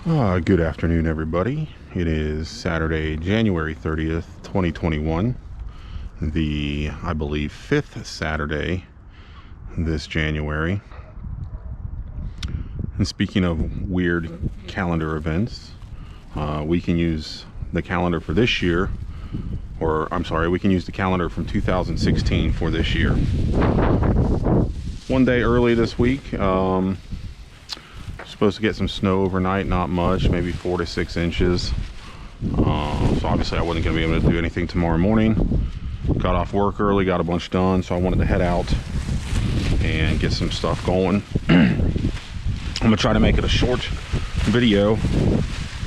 Good afternoon, everybody. It is Saturday, January 30th, 2021. I believe, 5th Saturday this January. And speaking of weird calendar events, we can use the calendar for this year, or I'm sorry, we can use the calendar from 2016 for this year. One day early this week. Supposed to get some snow overnight, not much, maybe 4 to 6 inches. So obviously I wasn't going to be able to do anything tomorrow morning. Got off work early, got a bunch done, so I wanted to head out and get some stuff going. I'm going to try to make it a short video.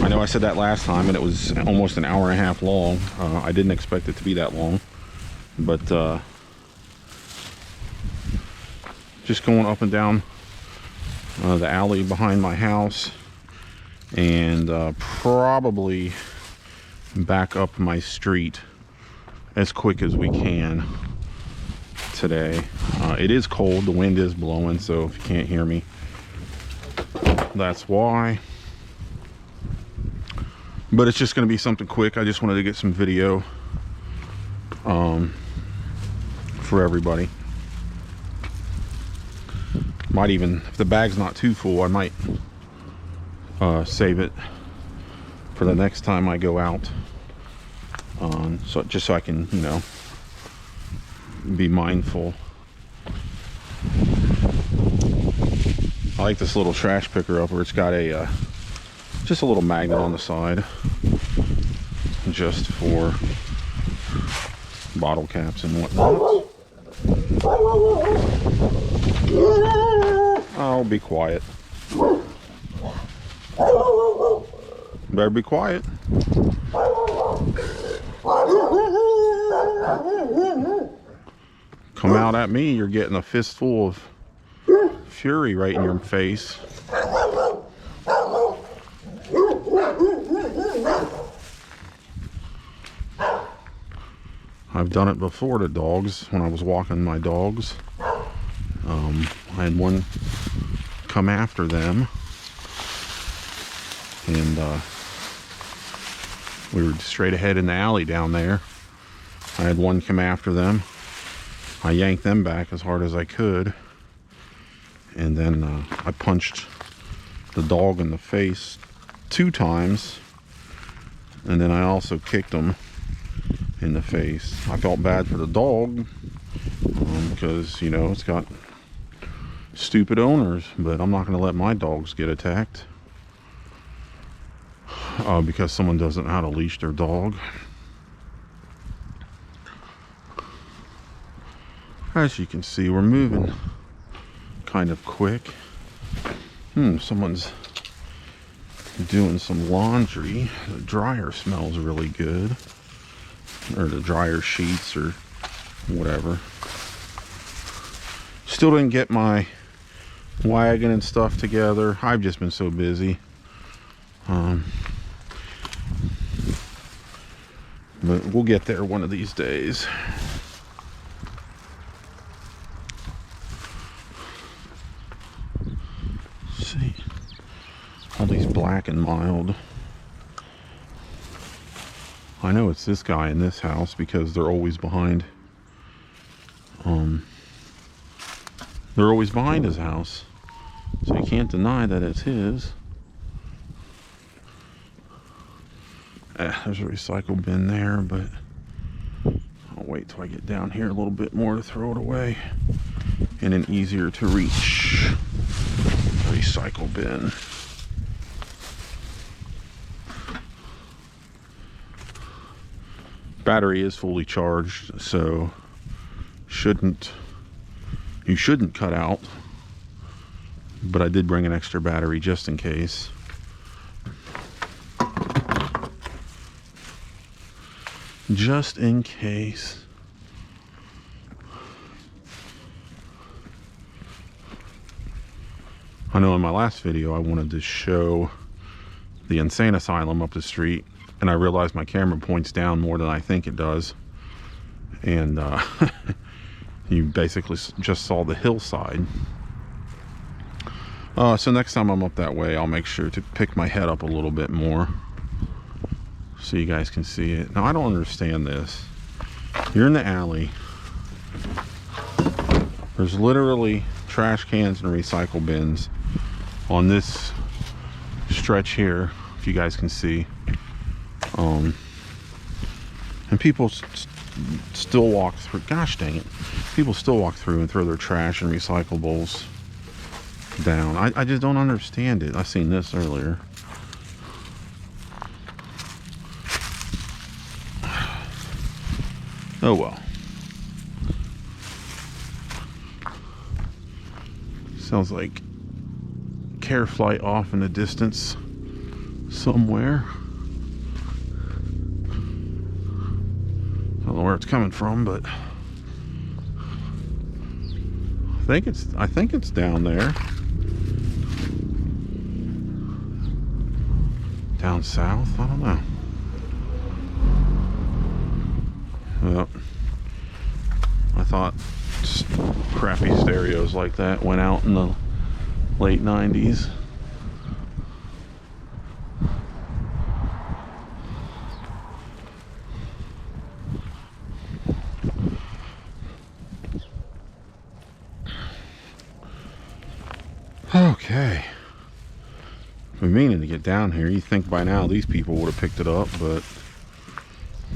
I know I said that last time and it was almost an hour and a half long. I didn't expect it to be that long, but just going up and down the alley behind my house, and probably back up my street as quick as we can today. It is cold, the wind is blowing, so if you can't hear me, that's why. But it's just going to be something quick. I just wanted to get some video for everybody. Might even, if the bag's not too full, I might save it for the next time I go out, so just so I can, you know, be mindful. I like this little trash picker up where it's got a just a little magnet on the side just for bottle caps and whatnot. Oh, be quiet. Better be quiet. Come out at me, you're getting a fistful of fury right in your face. I've done it before to dogs when I was walking my dogs. I had one come after them, and we were straight ahead in the alley down there. I had one come after them. I yanked them back as hard as I could, and then I punched the dog in the face 2 times, and then I also kicked him in the face. I felt bad for the dog because, you know, it's got stupid owners, but I'm not going to let my dogs get attacked because someone doesn't know how to leash their dog. As you can see, we're moving kind of quick. Someone's doing some laundry. The dryer smells really good, or the dryer sheets or whatever. Still didn't get my wagon and stuff together. I've just been so busy. But we'll get there one of these days. Let's see. All these Black and Mild. I know it's this guy in this house because they're always behind. They're always behind his house, so you can't deny that it's his. There's a recycle bin there, but I'll wait till I get down here a little bit more to throw it away in an easier to reach recycle bin. Battery is fully charged, so you shouldn't cut out, but I did bring an extra battery just in case. Just in case. I know in my last video I wanted to show the insane asylum up the street, and I realized my camera points down more than I think it does, and you basically just saw the hillside. So next time I'm up that way, I'll make sure to pick my head up a little bit more so you guys can see it. Now, I don't understand this. You're in the alley. There's literally trash cans and recycle bins on this stretch here, if you guys can see. And people still walk through. Gosh dang it. People still walk through and throw their trash and recyclables down. I just don't understand it. I seen this earlier. Oh well. Sounds like care flight off in the distance somewhere. I don't know where it's coming from, but I think it's down there. Down south? I don't know. Well, I thought crappy stereos like that went out in the late 90s. Okay. I've been meaning to get down here. You think by now these people would have picked it up, but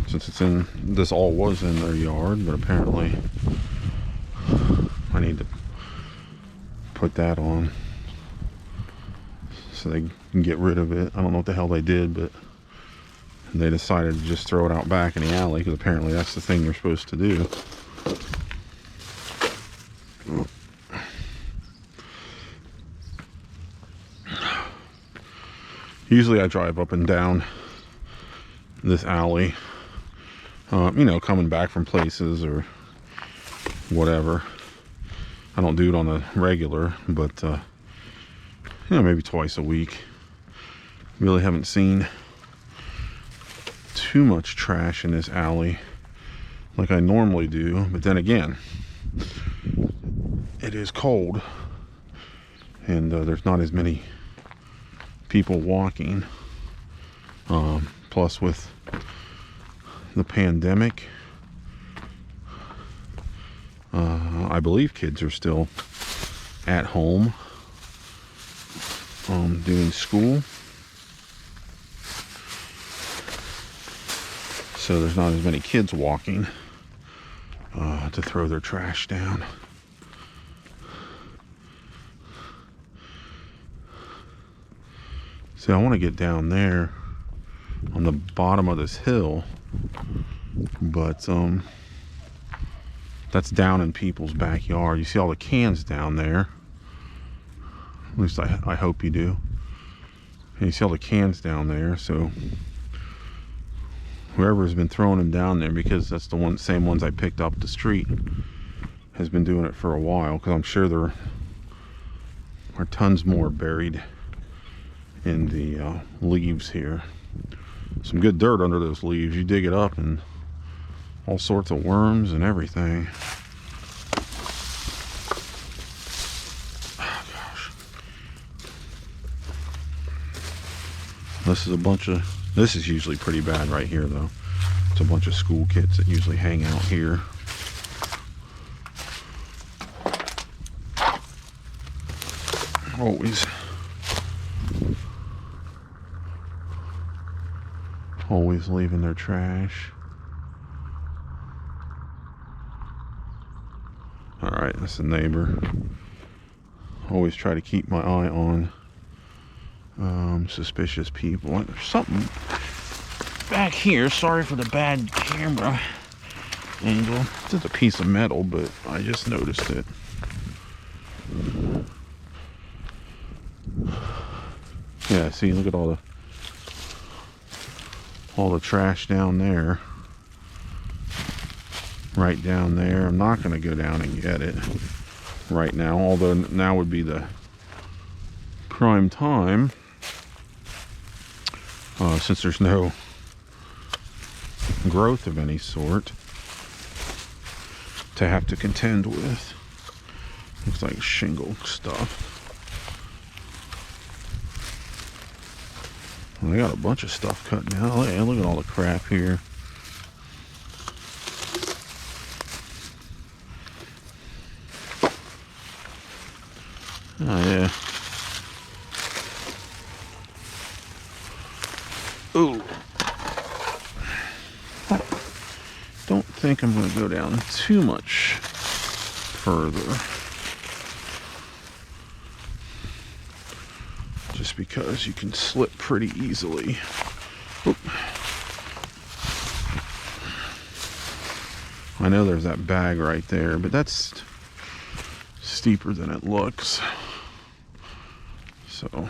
since it's in, this all was in their yard, but apparently I need to put that on so they can get rid of it. I don't know what the hell they did, but they decided to just throw it out back in the alley because apparently that's the thing they're supposed to do. Usually I drive up and down this alley, you know, coming back from places or whatever. I don't do it on a regular, but you know, maybe twice a week. Really haven't seen too much trash in this alley like I normally do, but then again, it is cold and there's not as many people walking, plus with the pandemic, I believe kids are still at home doing school, so there's not as many kids walking to throw their trash down. See, I want to get down there on the bottom of this hill, but that's down in people's backyard. You see all the cans down there. At least I hope you do. And you see all the cans down there, so whoever's been throwing them down there, because that's the same ones I picked up the street, has been doing it for a while, because I'm sure there are tons more buried in the leaves here. Some good dirt under those leaves. You dig it up and all sorts of worms and everything. Oh gosh. This is usually pretty bad right here though. It's a bunch of school kids that usually hang out here. Always leaving their trash. Alright, that's a neighbor. Always try to keep my eye on suspicious people. There's something back here. Sorry for the bad camera angle. It's just a piece of metal, but I just noticed it. Yeah, see, look at all the trash down there. Right down there. I'm not going to go down and get it right now, although now would be the prime time, since there's no growth of any sort to have to contend with. Looks like shingle stuff. I got a bunch of stuff cut now. Look at all the crap here. Oh yeah. Ooh. Don't think I'm going to go down too much further. Just because you can slip pretty easily. Oop. I know there's that bag right there, but that's steeper than it looks. So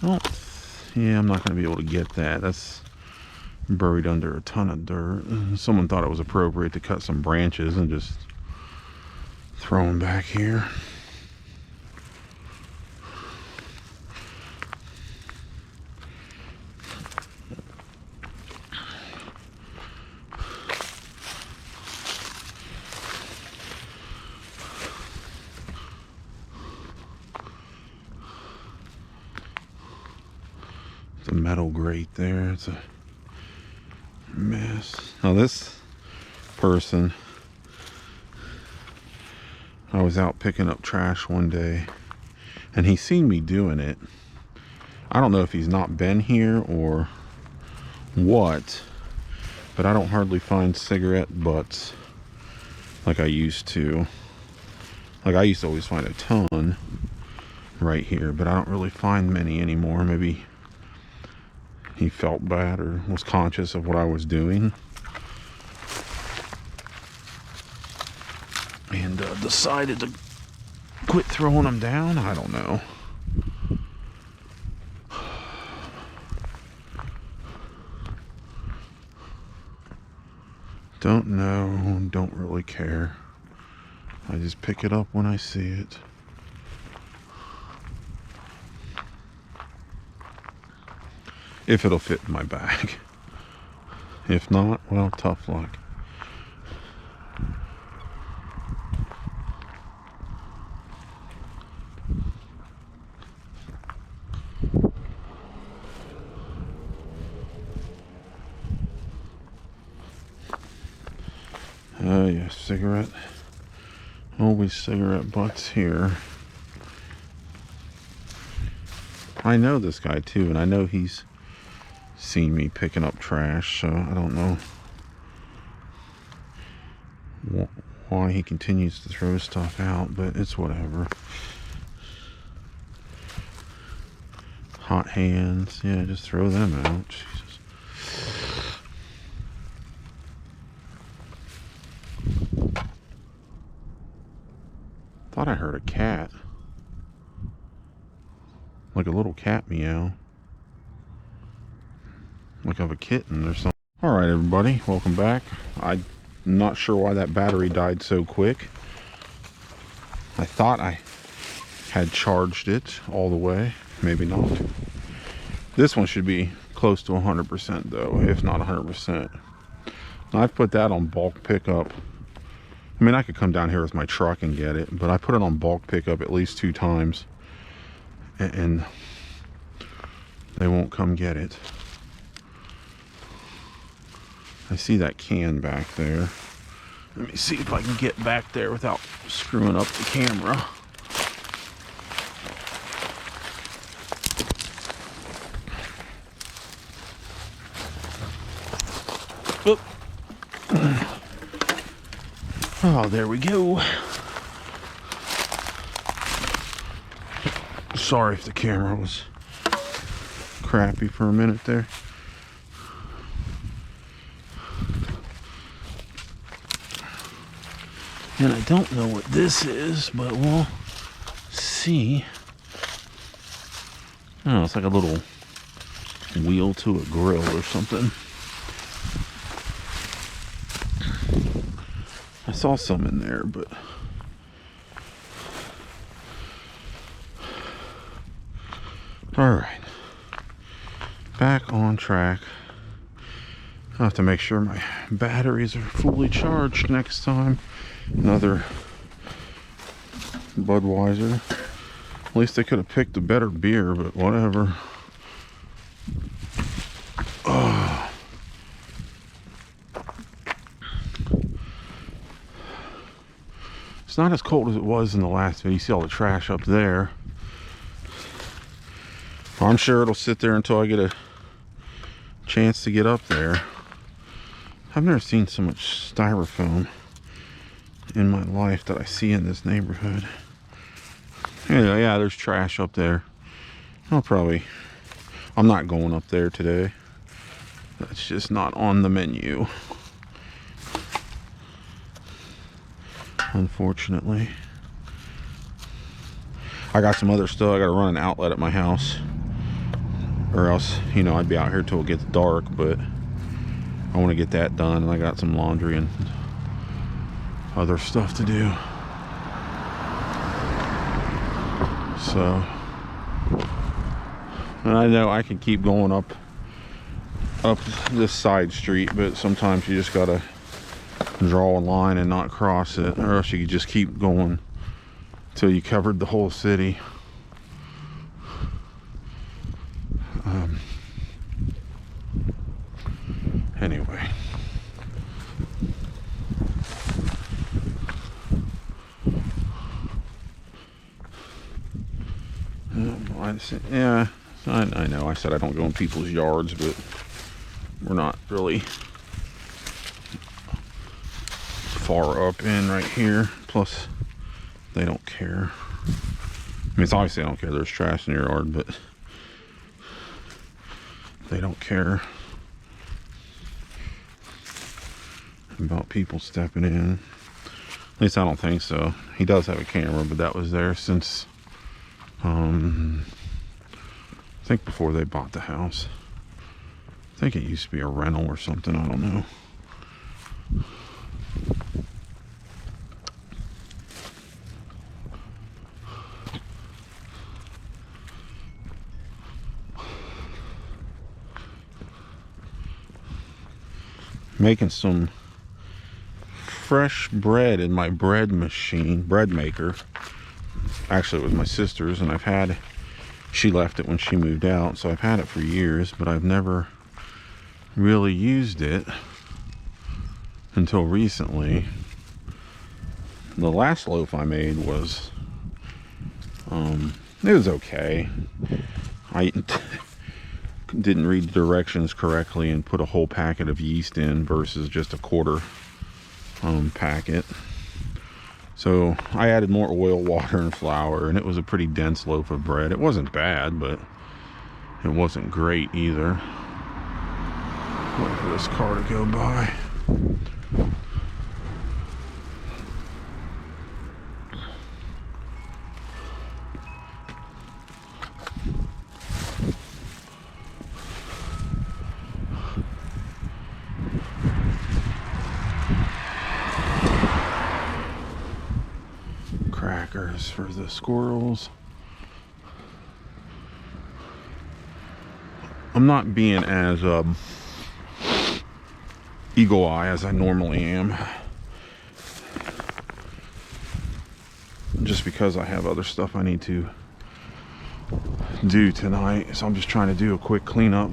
well, yeah, I'm not going to be able to get that. That's buried under a ton of dirt. Someone thought it was appropriate to cut some branches and just throw them back here. It's a metal grate there. It's a mess. Now this person, I was out picking up trash one day and he seen me doing it. I don't know if he's not been here or what, but I don't hardly find cigarette butts like I used to. Like I used to always find a ton right here, but I don't really find many anymore. Maybe he felt bad or was conscious of what I was doing and decided to quit throwing them down. I don't know. Don't know, don't really care. I just pick it up when I see it. If it'll fit in my bag. If not, well, tough luck. Oh yeah, cigarette. Always cigarette butts here. I know this guy too, and I know he's seen me picking up trash, so I don't know why he continues to throw stuff out, but it's whatever. Hot hands, yeah, just throw them out. Jesus. Thought I heard a cat, like a little cat meow, like of a kitten or something. All right, everybody, welcome back. I'm not sure why that battery died so quick. I thought I had charged it all the way. Maybe not. This one should be close to 100% though, if not 100%. I've put that on bulk pickup. I mean, I could come down here with my truck and get it, but I put it on bulk pickup at least 2 times, and they won't come get it. I see that can back there. Let me see if I can get back there without screwing up the camera. Oop. Oh, there we go. Sorry if the camera was crappy for a minute there. And I don't know what this is, but we'll see. Oh, it's like a little wheel to a grill or something. I saw some in there, but all right, back on track. I have to make sure my batteries are fully charged next time. Another Budweiser. At least they could have picked a better beer, but whatever. It's not as cold as it was in the last video. You see all the trash up there. I'm sure it'll sit there until I get a chance to get up there. I've never seen so much styrofoam in my life that I see in this neighborhood. Anyway, yeah, there's trash up there. I'm not going up there today. That's just not on the menu, unfortunately. I got some other stuff. I gotta run an outlet at my house, or else, you know, I'd be out here till it gets dark, but I want to get that done, and I got some laundry and other stuff to do. So, and I know I can keep going up this side street, but sometimes you just gotta draw a line and not cross it, or else you could just keep going till you covered the whole city. Anyway, yeah, I know I said I don't go in people's yards, but we're not really far up in right here. Plus, they don't care. I mean, it's obviously they don't care. There's trash in your yard, but they don't care about people stepping in. At least I don't think so. He does have a camera, but that was there since I think before they bought the house. I think it used to be a rental or something, I don't know. Making some fresh bread in my bread maker. Actually, it was my sister's, and she left it when she moved out, so I've had it for years, but I've never really used it until recently. The last loaf I made was, it was okay. I didn't read the directions correctly and put a whole packet of yeast in versus just a quarter packet. So I added more oil, water, and flour, and it was a pretty dense loaf of bread. It wasn't bad, but it wasn't great either. Wait for this car to go by. Crackers for the squirrels. I'm not being as eagle eye as I normally am, just because I have other stuff I need to do tonight. So I'm just trying to do a quick cleanup.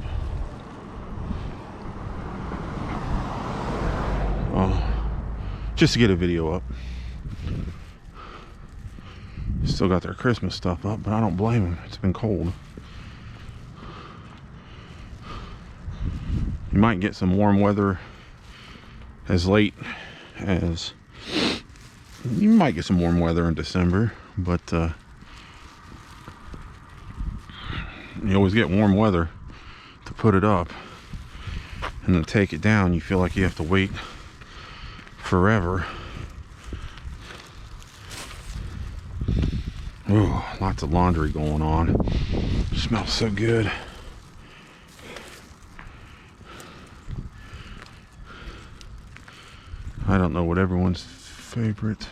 Just to get a video up. Still got their Christmas stuff up, but I don't blame them. It's been cold. You might get some warm weather as late as... You might get some warm weather in December, but you always get warm weather to put it up, and then take it down. You feel like you have to wait forever. Oh, lots of laundry going on. Smells so good. I don't know what everyone's favorite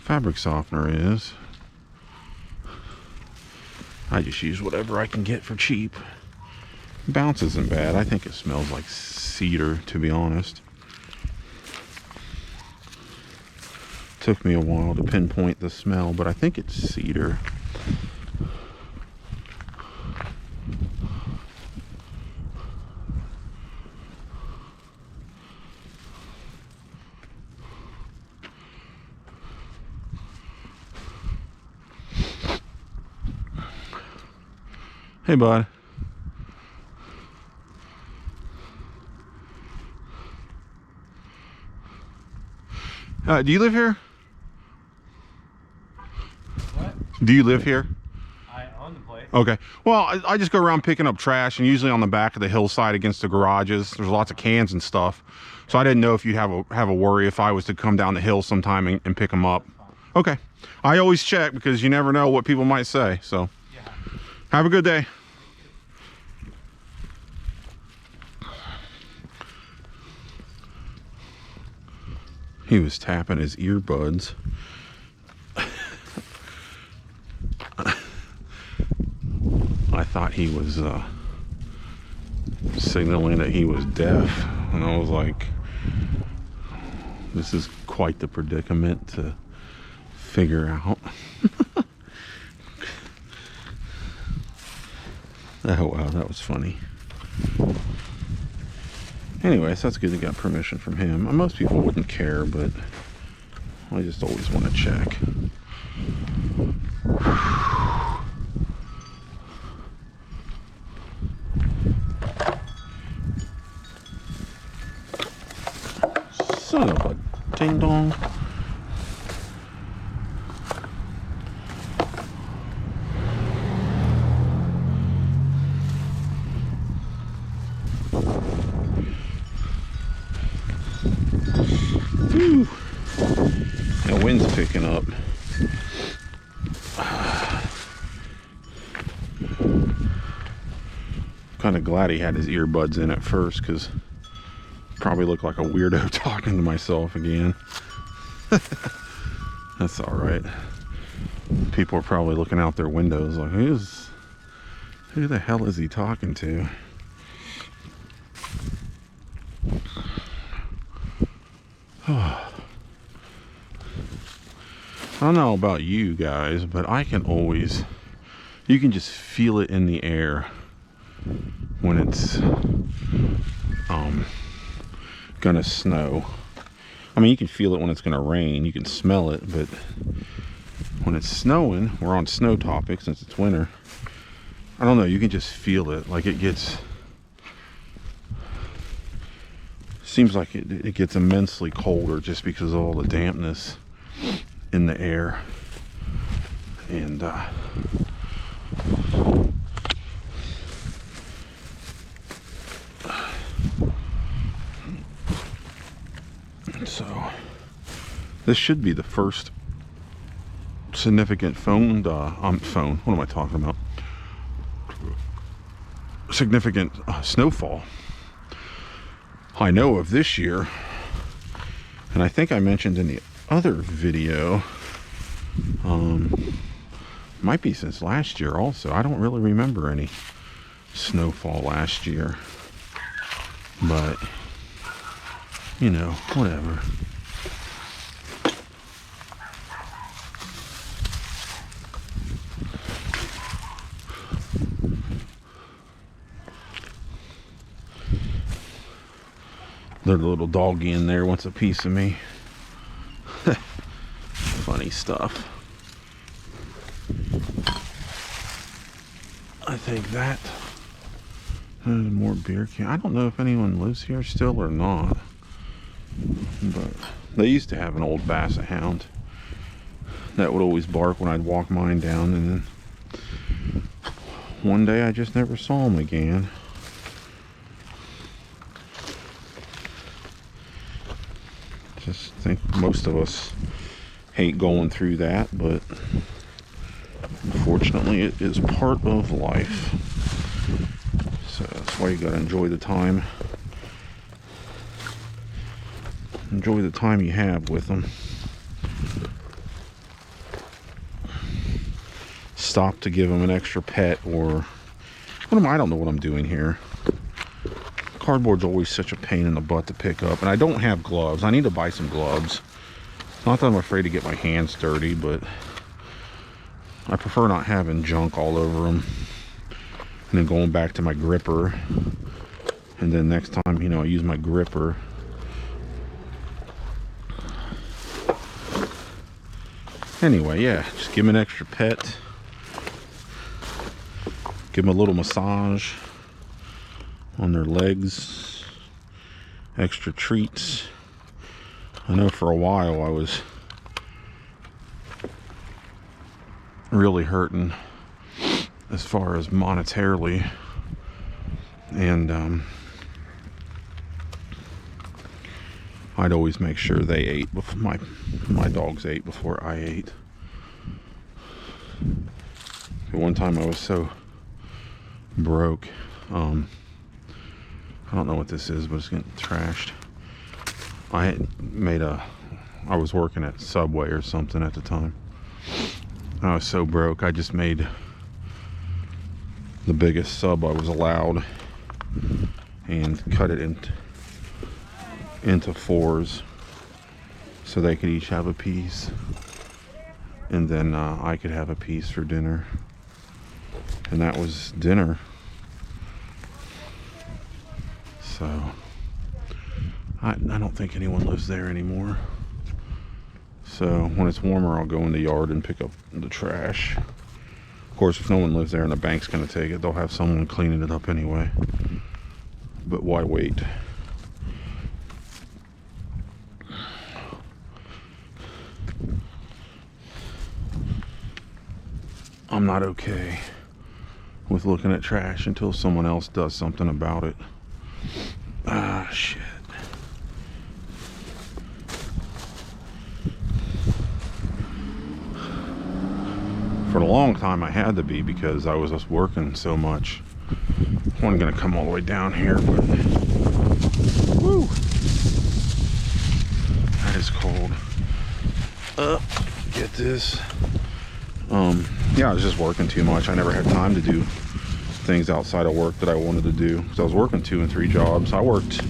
fabric softener is. I just use whatever I can get for cheap. Bounce isn't bad. I think it smells like cedar, to be honest. Took me a while to pinpoint the smell, but I think it's cedar. Hey, bud. Do you live here? What? Do you live here? I own the place. Okay. Well, I just go around picking up trash, and usually on the back of the hillside against the garages, there's lots of cans and stuff. So I didn't know if you'd have a worry if I was to come down the hill sometime and pick them up. Okay. I always check because you never know what people might say. So Yeah. have a good day. He was tapping his earbuds. I thought he was signaling that he was deaf, and I was like, this is quite the predicament to figure out. Oh wow, that was funny. Anyways, that's good they got permission from him. Most people wouldn't care, but I just always want to check. Son of a ding dong. Whew. The wind's picking up. Kind of glad he had his earbuds in at first, because probably looked like a weirdo talking to myself again. That's all right. People are probably looking out their windows like, who the hell is he talking to? I don't know about you guys, but I can always, you can just feel it in the air when it's gonna snow. I mean, you can feel it when it's gonna rain, you can smell it, but when it's snowing, we're on snow topic since it's winter, I don't know, you can just feel it. Like it gets, seems like it gets immensely colder just because of all the dampness in the air. And so this should be the first significant what am I talking about? Significant snowfall I know of this year. And I think I mentioned in the other video, might be since last year also. I don't really remember any snowfall last year, but you know, whatever. There's a little doggy in there wants a piece of me. Funny stuff. I think that more beer can. I don't know if anyone lives here still or not, but they used to have an old basset hound that would always bark when I'd walk mine down, and then one day I just never saw him again. Just think most of us hate going through that, but unfortunately it is part of life. So that's why you gotta enjoy the time. Enjoy the time you have with them. Stop to give them an extra pet, or I don't know what I'm doing here. Cardboard's always such a pain in the butt to pick up, and I don't have gloves. I need to buy some gloves. Not that I'm afraid to get my hands dirty, but I prefer not having junk all over them. And then going back to my gripper. And then next time, you know, I use my gripper. Anyway, yeah, just give them an extra pet. Give them a little massage on their legs. Extra treats. I know for a while I was really hurting as far as monetarily. And I'd always make sure they ate before my dogs ate before I ate. But one time I was so broke. I don't know what this is, but it's getting trashed. I was working at Subway or something at the time. I was so broke, I just made the biggest sub I was allowed and cut it into fours so they could each have a piece, and then I could have a piece for dinner, and that was dinner. So I don't think anyone lives there anymore. So when it's warmer, I'll go in the yard and pick up the trash. Of course, if no one lives there and the bank's gonna take it, they'll have someone cleaning it up anyway. But why wait? I'm not okay with looking at trash until someone else does something about it. Ah, shit. For a long time I had to be, because I was just working so much. I wasn't gonna come all the way down here, but woo, that is cold. Get this. Yeah, I was just working too much. I never had time to do things outside of work that I wanted to do, because I was working 2 and 3 jobs. I worked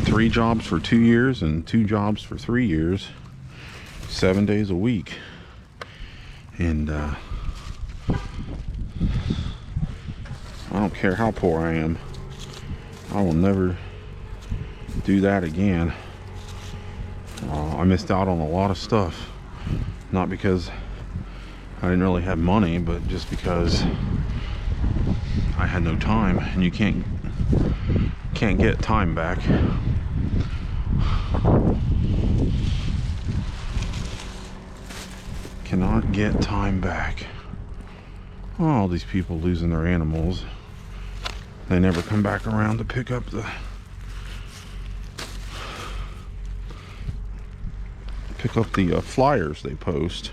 3 jobs for 2 years and 2 jobs for 3 years, 7 days a week. And I don't care how poor I am, I will never do that again. I missed out on a lot of stuff, not because I didn't really have money, but just because I had no time, and you can't get time back. Cannot get time back. Oh, all these people losing their animals, they never come back around to pick up the flyers they post.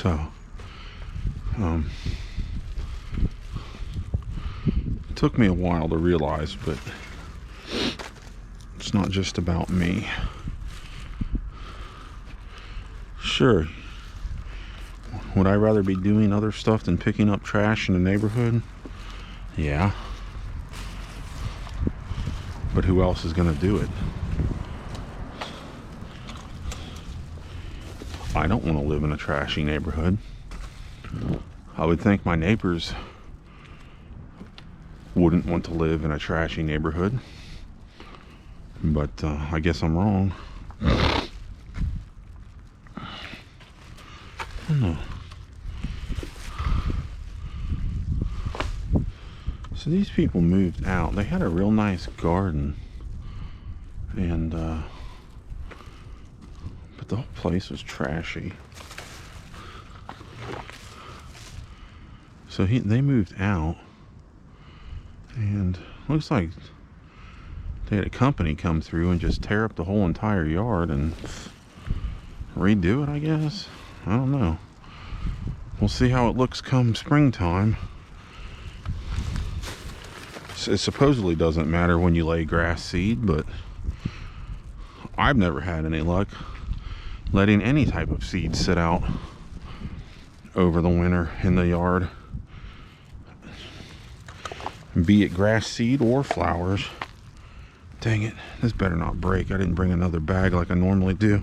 So, it took me a while to realize, but it's not just about me. Sure, would I rather be doing other stuff than picking up trash in the neighborhood? Yeah. But who else is gonna do it? I don't want to live in a trashy neighborhood. I would think my neighbors wouldn't want to live in a trashy neighborhood, but I guess I'm wrong. I don't know. So these people moved out. They had a real nice garden, and but the whole place was trashy. So they moved out, and looks like they had a company come through and just tear up the whole entire yard and redo it, I guess. I don't know. We'll see how it looks come springtime. it supposedly doesn't matter when you lay grass seed, but I've never had any luck letting any type of seed sit out over the winter in the yard, be it grass seed or flowers. Dang it, this better not break. I didn't bring another bag like I normally do.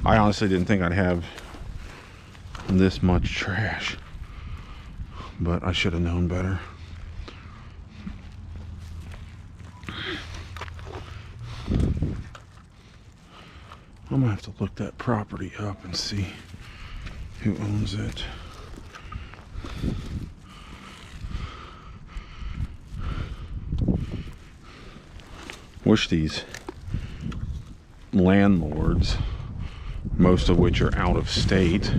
I honestly didn't think I'd have this much trash, but I should have known better. I'm gonna have to look that property up and see who owns it. Wish these landlords, most of which are out of state.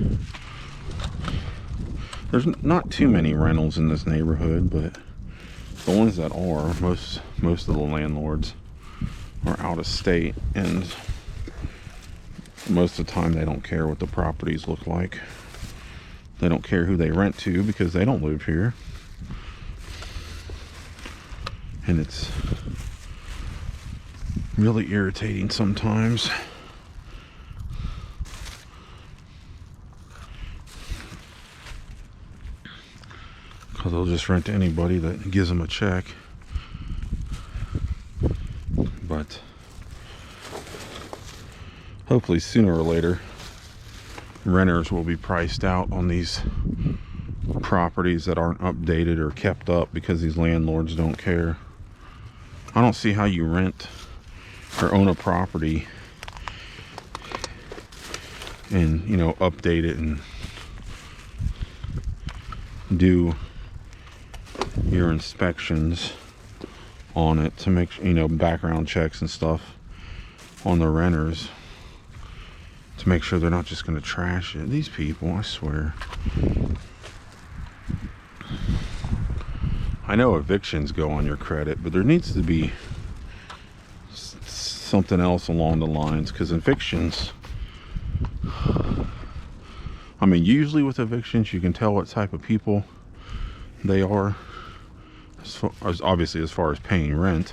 There's not too many rentals in this neighborhood, but the ones that are, most of the landlords are out of state, and most of the time they don't care what the properties look like. They don't care who they rent to because they don't live here. And it's really irritating sometimes. Because they'll just rent to anybody that gives them a check. But hopefully sooner or later renters will be priced out on these properties that aren't updated or kept up because these landlords don't care. I don't see how you rent or own a property and, you know, update it and do your inspections on it to make, you know, background checks and stuff on the renters to make sure they're not just going to trash it. These people, I swear. I know evictions go on your credit, but there needs to be something else along the lines, because evictions, I mean, usually with evictions you can tell what type of people they are, obviously as far as paying rent,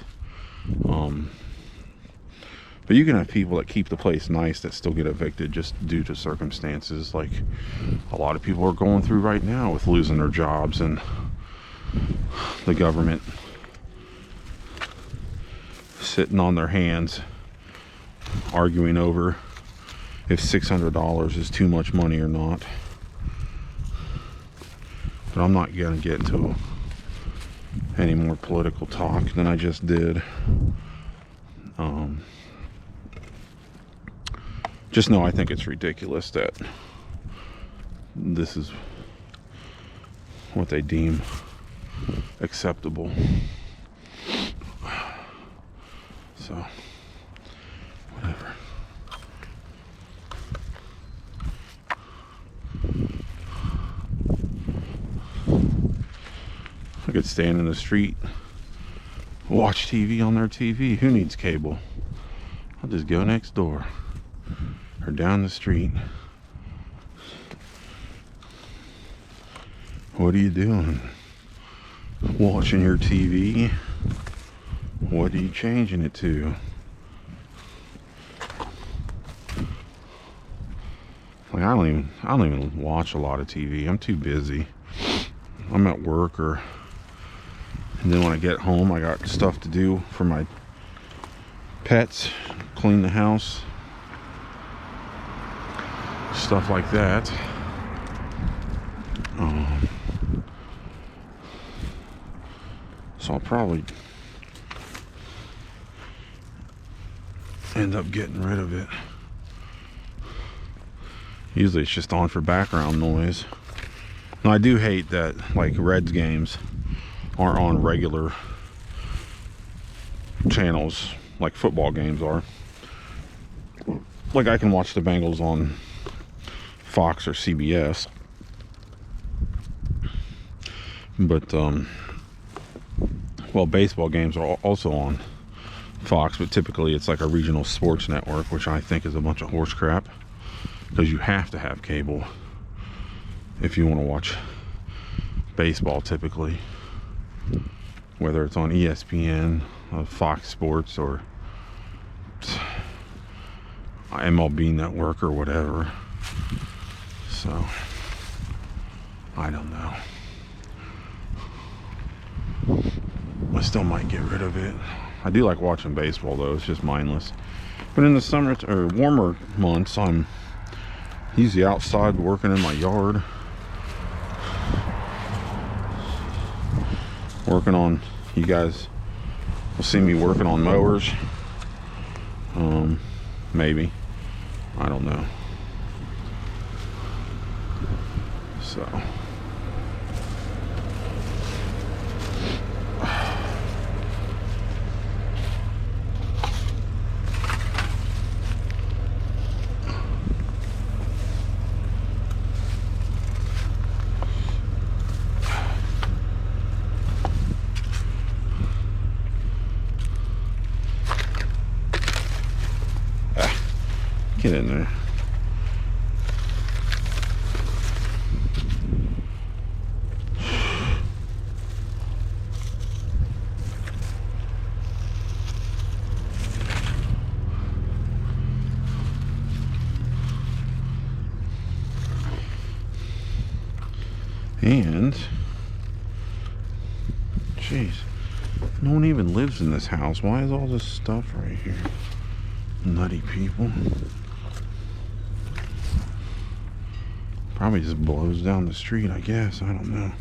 but you can have people that keep the place nice that still get evicted just due to circumstances like a lot of people are going through right now with losing their jobs and the government sitting on their hands arguing over if $600 is too much money or not. But I'm not gonna get into any more political talk than I just did. Just know I think it's ridiculous that this is what they deem acceptable. So, whatever. I could stand in the street, watch TV on their TV. Who needs cable? I'll just go next door or down the street. What are you doing? Watching your TV? What are you changing it to? Like, I don't even watch a lot of TV. I'm too busy. I'm at work, and then when I get home I got stuff to do for my pets, clean the house, stuff like that. So I'll probably end up getting rid of it. Usually it's just on for background noise. Now, I do hate that, like, Reds games aren't on regular channels like football games are. Like, I can watch the Bengals on Fox or CBS, but well, baseball games are also on Fox, but typically it's like a regional sports network, which I think is a bunch of horse crap, because you have to have cable if you want to watch baseball typically. whether it's on ESPN, Fox Sports, or MLB Network or whatever. So I don't know. I still might get rid of it. I do like watching baseball though, it's just mindless. But in the summer or warmer months, I'm usually outside working in my yard. Working on, you guys will see me working on mowers. Maybe. I don't know. So. Get in there. And jeez, no one even lives in this house. Why is all this stuff right here? Nutty people. Probably just blows down the street, I guess. I don't know.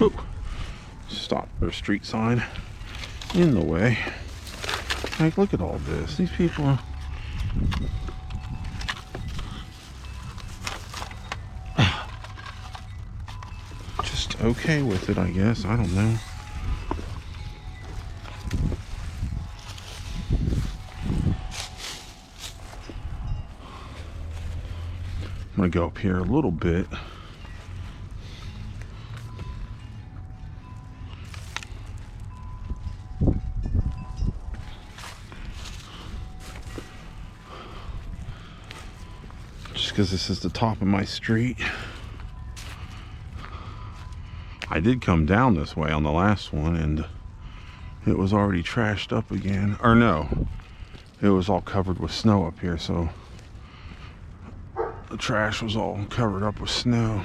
Ooh. Stop their street sign in the way. Like, look at all this. These people are... just okay with it, I guess. I don't know. I'm gonna go up here a little bit. Just because this is the top of my street. I did come down this way on the last one and it was already trashed up again. Or no, it was all covered with snow up here, so the trash was all covered up with snow.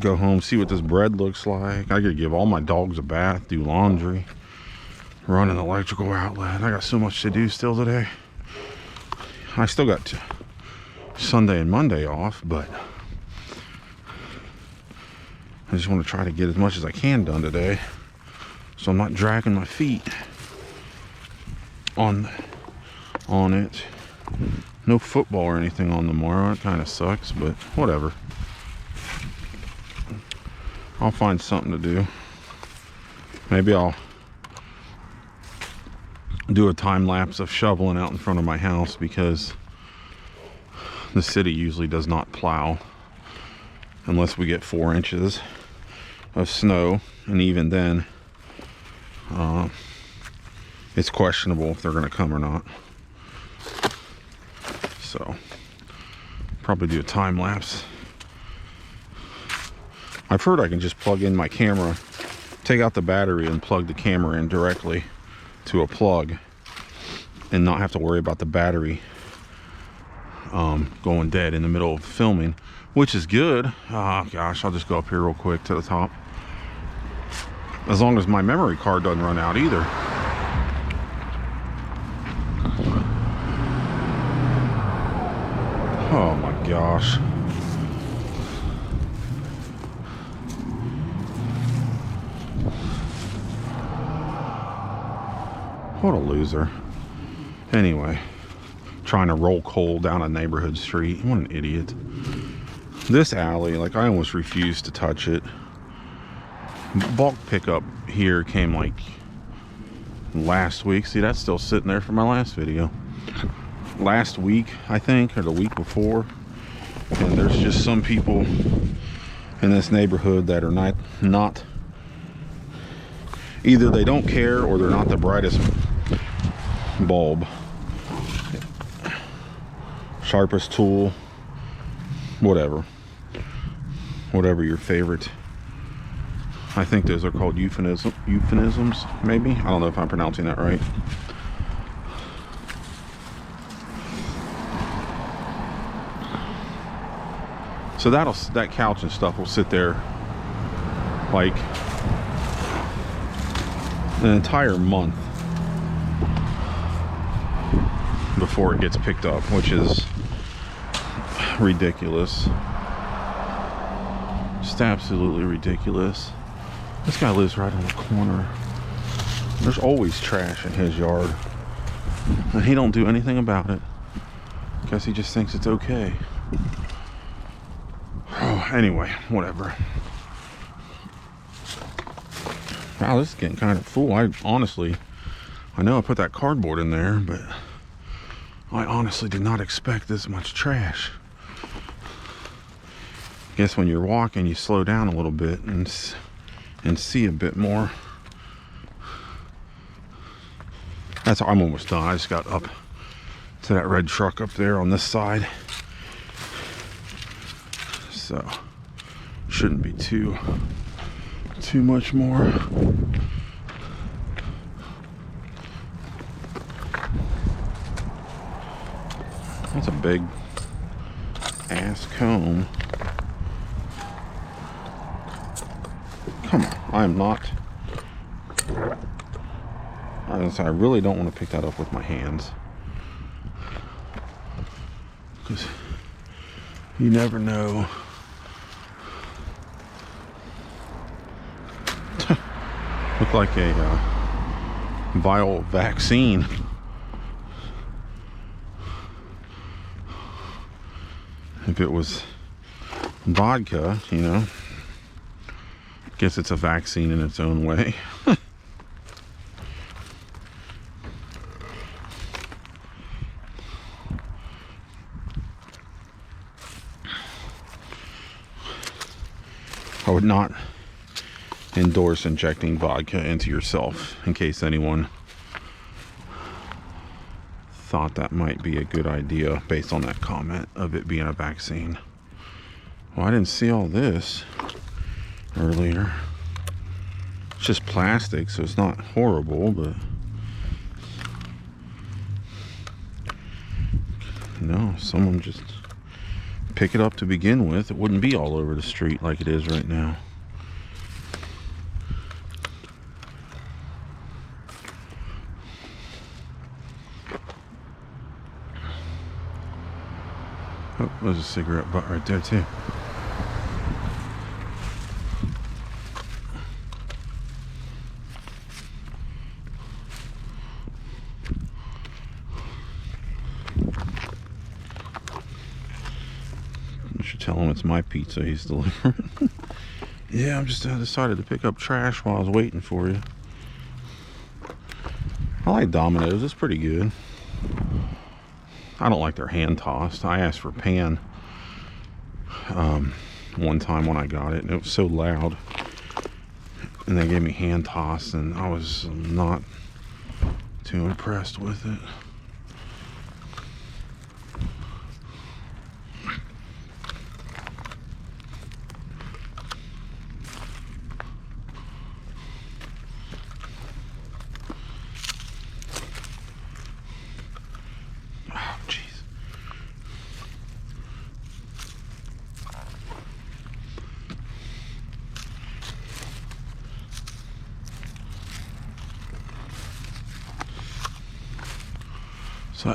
Go home, see what this bread looks like. I gotta give all my dogs a bath, do laundry, run an electrical outlet. I got so much to do still today. I still got Sunday and Monday off, but I just want to try to get as much as I can done today, so I'm not dragging my feet on it. No football or anything on tomorrow. It kind of sucks, but whatever. I'll find something to do. Maybe I'll do a time lapse of shoveling out in front of my house, because the city usually does not plow unless we get 4 inches of snow, and even then it's questionable if they're going to come or not. So probably do a time lapse. I've heard I can just plug in my camera, take out the battery and plug the camera in directly to a plug and not have to worry about the battery going dead in the middle of filming, which is good. Oh gosh, I'll just go up here real quick to the top. As long as my memory card doesn't run out either. Oh my gosh. What a loser. Anyway, trying to roll coal down a neighborhood street. What an idiot. This alley, like, I almost refused to touch it. Bulk pickup here came like last week. See, that's still sitting there from my last video. Last week, I think, or the week before. And there's just some people in this neighborhood that are not either they don't care or they're not the brightest bulb, sharpest tool, whatever your favorite. I think those are called euphemisms, maybe. I don't know if I'm pronouncing that right. So that couch and stuff will sit there like an entire month before it gets picked up, which is ridiculous. Just absolutely ridiculous. This guy lives right on the corner. There's always trash in his yard, and he don't do anything about it. Guess he just thinks it's okay. Oh, anyway, whatever. Wow, this is getting kind of full. I know I put that cardboard in there, but I honestly did not expect this much trash. Guess when you're walking, you slow down a little bit and see a bit more. I'm almost done. I just got up to that red truck up there on this side. So shouldn't be too much more. That's a big ass comb. Come on, I'm not. I really don't want to pick that up with my hands, because you never know. Look like a vial vaccine. If it was vodka, you know, guess it's a vaccine in its own way. I would not endorse injecting vodka into yourself, in case anyone thought that might be a good idea based on that comment of it being a vaccine. Well, I didn't see all this earlier. It's just plastic, so it's not horrible, but no, someone just pick it up to begin with. It wouldn't be all over the street like it is right now. Oh, there's a cigarette butt right there too. I should tell him it's my pizza he's delivering. Yeah, I'm just decided to pick up trash while I was waiting for you. I like Domino's, it's pretty good. I don't like their hand tossed. I asked for pan one time when I got it, and it was so loud, and they gave me hand tossed, and I was not too impressed with it. So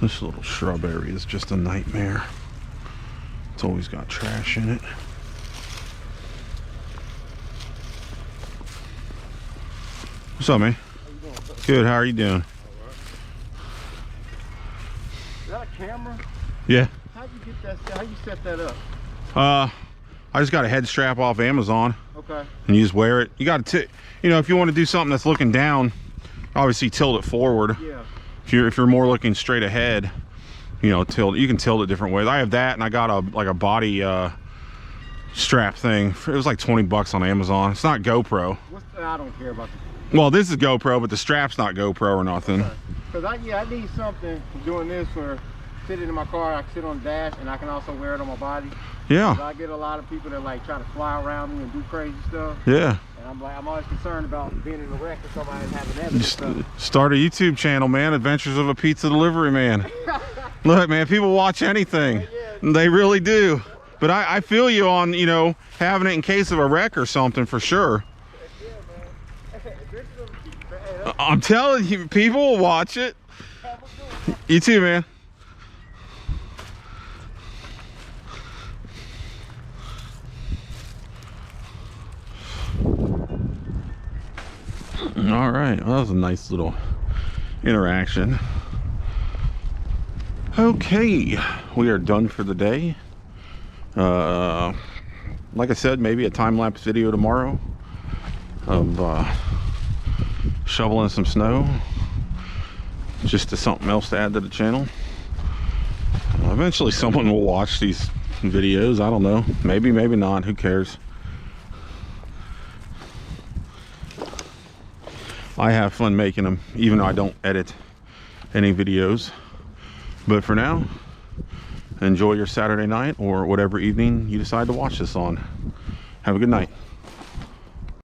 This little shrub area is just a nightmare. It's always got trash in it. What's up, man? How you doing, sir? Good, how are you doing? Is that a camera? Yeah. How'd you get that? How you set that up? I just got a head strap off Amazon, Okay. and you just wear it. You got to, you know, if you want to do something that's looking down, obviously tilt it forward. Yeah. If you're more looking straight ahead, you know, you can tilt it different ways. I have that, and I got a body strap thing. It was like 20 bucks on Amazon. It's not GoPro. I don't care about Well, this is GoPro, but the strap's not GoPro or nothing. Because I need something doing this for sitting in my car. I can sit on the dash, and I can also wear it on my body. Yeah. I get a lot of people that like try to fly around me and do crazy stuff. Yeah. And I'm always concerned about being in a wreck or somebody having evidence. Start a YouTube channel, man. Adventures of a Pizza Delivery Man. Look, man, people watch anything. They really do. But I feel you on, you know, having it in case of a wreck or something for sure. I'm telling you, people will watch it. You too, man. All right, well, that was a nice little interaction. Okay, we are done for the day. Like I said, maybe a time-lapse video tomorrow of shoveling some snow, just as something else to add to the channel. Eventually someone will watch these videos. I don't know, maybe not, who cares. I have fun making them, even though I don't edit any videos. But for now, enjoy your Saturday night or whatever evening you decide to watch this on. Have a good night.